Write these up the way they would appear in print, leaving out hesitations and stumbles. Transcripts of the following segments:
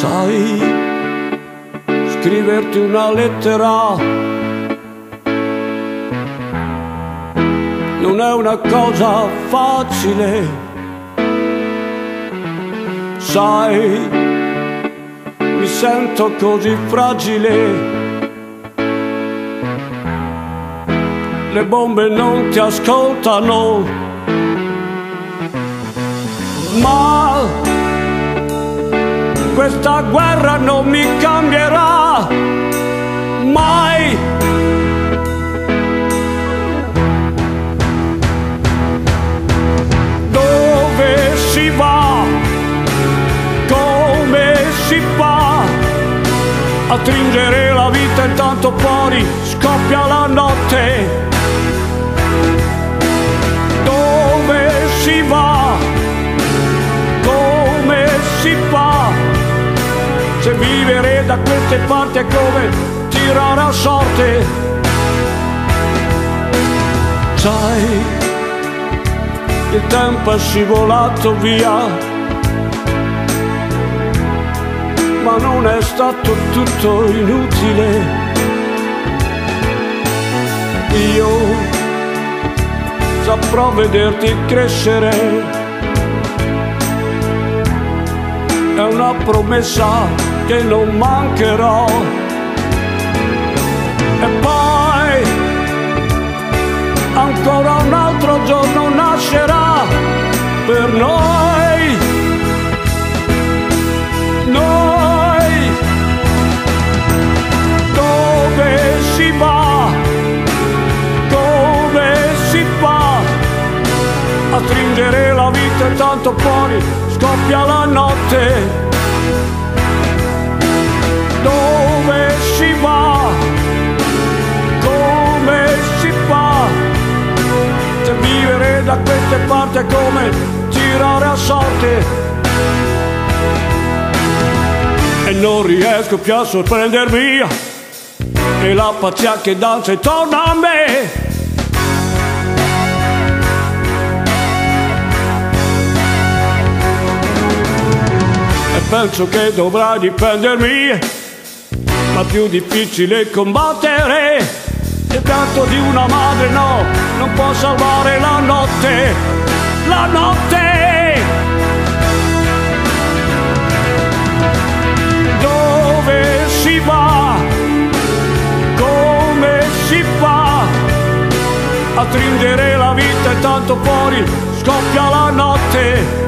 Sai, scriverti una lettera non è una cosa facile. Sai, mi sento così fragile. Le bombe non ti ascoltano, ma questa guerra non mi cambierà mai. Dove si va? Come si fa a stringere la vita intanto fuori scoppia la notte? Dove si va? Come si fa? Se vivere da queste parti è come tirare a sorte. Sai, il tempo è scivolato via, ma non è stato tutto inutile. Io saprò vederti crescere, è una promessa che non mancherò. E poi ancora un altro giorno nascerà per noi. Noi. Dove si va? Come si fa a stringere la vita e tanto fuori scoppia la notte? Dove si va? Come si fa? Se vivere da queste parti è come tirare a sorte. E non riesco più a sorprendermi, e la pazzia che danza intorno a me. E penso che dovrai difendermi, ma più difficile combattere. Il pianto di una madre no, non può salvare la notte. La notte! Dove si va? Come si fa a stringere la vita e tanto fuori scoppia la notte?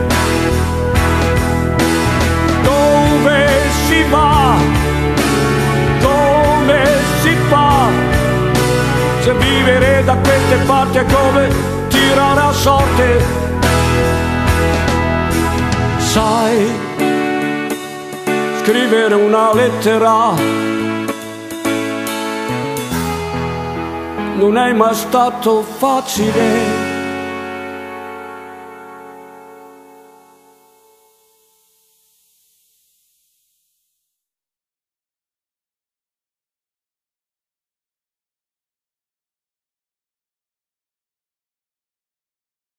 Dove si va? Come si fa? Se vivere da queste parti è come tirare a sorte. Sai, scrivere una lettera non è mai stato facile.